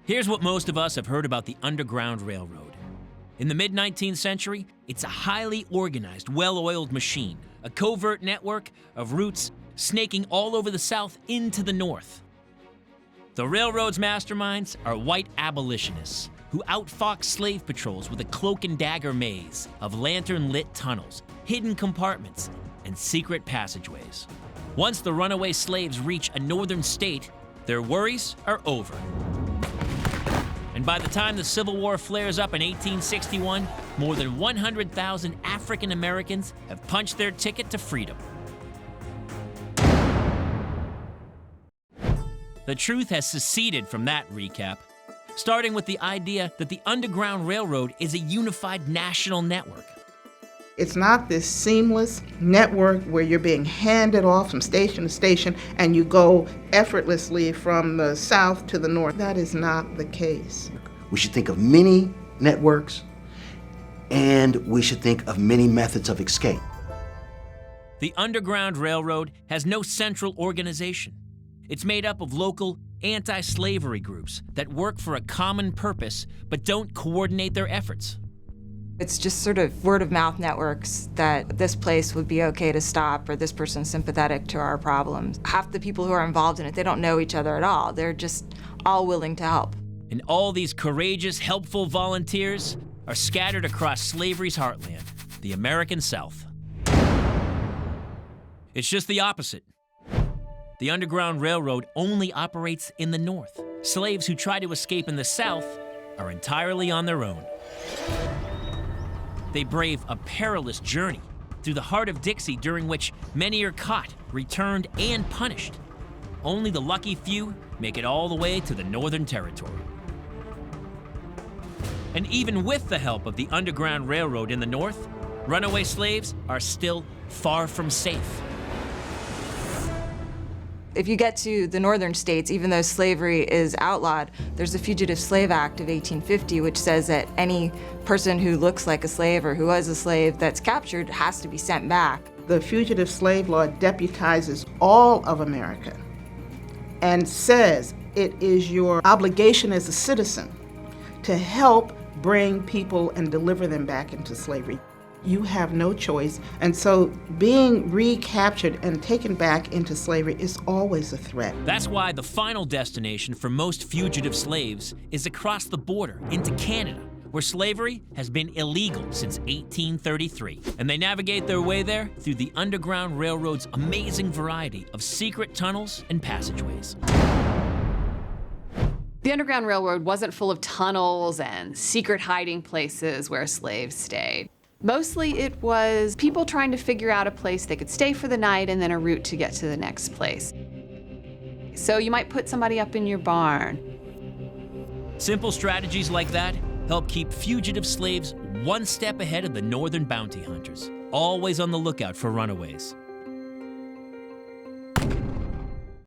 Here's what most of us have heard about the Underground Railroad. In the mid-19th century, it's a highly organized, well-oiled machine, a covert network of routes snaking all over the South into the North. The railroad's masterminds are white abolitionists who outfox slave patrols with a cloak and dagger maze of lantern-lit tunnels, hidden compartments, and secret passageways. Once the runaway slaves reach a northern state, their worries are over. And by the time the Civil War flares up in 1861, more than 100,000 African Americans have punched their ticket to freedom. The truth has seceded from that recap, starting with the idea that the Underground Railroad is a unified national network. It's not this seamless network where you're being handed off from station to station and you go effortlessly from the south to the north. That is not the case. We should think of many networks, and we should think of many methods of escape. The Underground Railroad has no central organization. It's made up of local anti-slavery groups that work for a common purpose but don't coordinate their efforts. It's just sort of word-of-mouth networks that this place would be okay to stop, or this person's sympathetic to our problems. Half the people who are involved in it, they don't know each other at all. They're just all willing to help. And all these courageous, helpful volunteers are scattered across slavery's heartland, the American South. It's just the opposite. The Underground Railroad only operates in the North. Slaves who try to escape in the South are entirely on their own. They brave a perilous journey through the heart of Dixie, during which many are caught, returned, and punished. Only the lucky few make it all the way to the Northern Territory. And even with the help of the Underground Railroad in the North, runaway slaves are still far from safe. If you get to the northern states, even though slavery is outlawed, there's the Fugitive Slave Act of 1850, which says that any person who looks like a slave or who was a slave that's captured has to be sent back. The Fugitive Slave Law deputizes all of America and says it is your obligation as a citizen to help bring people and deliver them back into slavery. You have no choice, and so being recaptured and taken back into slavery is always a threat. That's why the final destination for most fugitive slaves is across the border into Canada, where slavery has been illegal since 1833. And they navigate their way there through the Underground Railroad's amazing variety of secret tunnels and passageways. The Underground Railroad wasn't full of tunnels and secret hiding places where slaves stayed. Mostly it was people trying to figure out a place they could stay for the night and then a route to get to the next place. So you might put somebody up in your barn. Simple strategies like that help keep fugitive slaves one step ahead of the northern bounty hunters, always on the lookout for runaways.